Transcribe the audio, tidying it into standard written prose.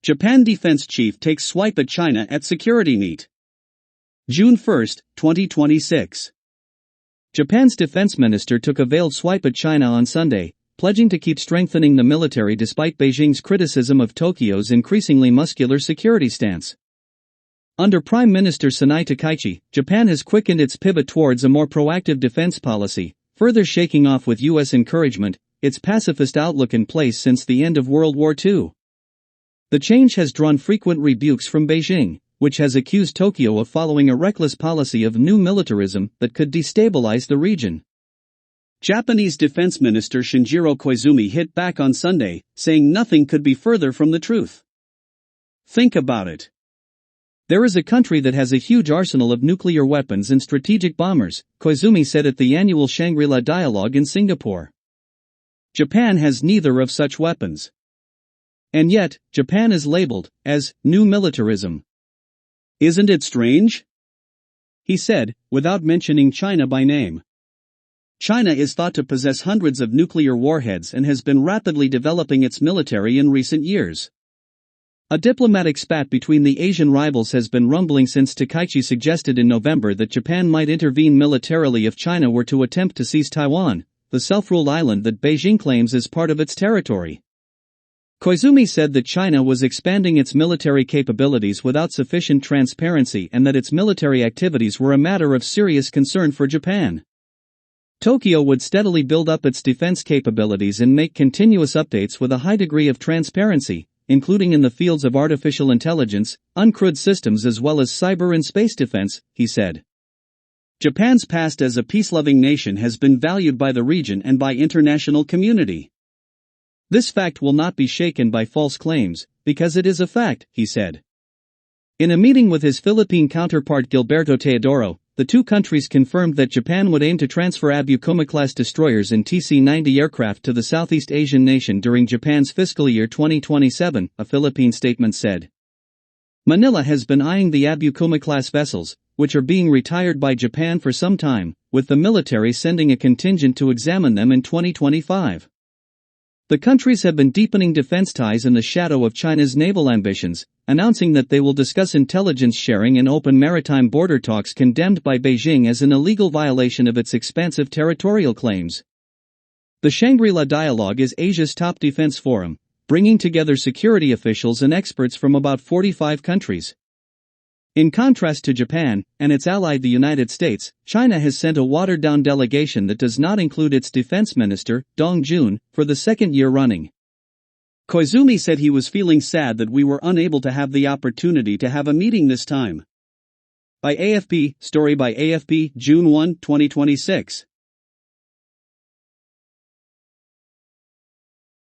Japan defense chief takes swipe at China at security meet. June 1, 2026. Japan's defense minister took a veiled swipe at China on Sunday, pledging to keep strengthening the military despite Beijing's criticism of Tokyo's increasingly muscular security stance. Under Prime Minister Sanai Takaichi, Japan has quickened its pivot towards a more proactive defense policy, further shaking off with U.S. encouragement its pacifist outlook in place since the end of World War II. The change has drawn frequent rebukes from Beijing, which has accused Tokyo of following a reckless policy of new militarism that could destabilize the region. Japanese Defense Minister Shinjiro Koizumi hit back on Sunday, saying nothing could be further from the truth. Think about it. There is a country that has a huge arsenal of nuclear weapons and strategic bombers, Koizumi said at the annual Shangri-La Dialogue in Singapore. Japan has neither of such weapons. And yet, Japan is labeled as new militarism. Isn't it strange? He said, without mentioning China by name. China is thought to possess hundreds of nuclear warheads and has been rapidly developing its military in recent years. A diplomatic spat between the Asian rivals has been rumbling since Takaichi suggested in November that Japan might intervene militarily if China were to attempt to seize Taiwan, the self-ruled island that Beijing claims as part of its territory. Koizumi said that China was expanding its military capabilities without sufficient transparency and that its military activities were a matter of serious concern for Japan. Tokyo would steadily build up its defense capabilities and make continuous updates with a high degree of transparency, including in the fields of artificial intelligence, uncrewed systems as well as cyber and space defense, he said. Japan's past as a peace-loving nation has been valued by the region and by international community. This fact will not be shaken by false claims, because it is a fact, he said. In a meeting with his Philippine counterpart Gilberto Teodoro, the two countries confirmed that Japan would aim to transfer Abukuma-class destroyers and TC-90 aircraft to the Southeast Asian nation during Japan's fiscal year 2027, a Philippine statement said. Manila has been eyeing the Abukuma-class vessels, which are being retired by Japan for some time, with the military sending a contingent to examine them in 2025. The countries have been deepening defense ties in the shadow of China's naval ambitions, announcing that they will discuss intelligence sharing and open maritime border talks condemned by Beijing as an illegal violation of its expansive territorial claims. The Shangri-La Dialogue is Asia's top defense forum, bringing together security officials and experts from about 45 countries. In contrast to Japan and its ally the United States, China has sent a watered-down delegation that does not include its defense minister, Dong Jun, for the second year running. Koizumi said he was feeling sad that we were unable to have the opportunity to have a meeting this time. By AFP, story by AFP, June 1, 2026.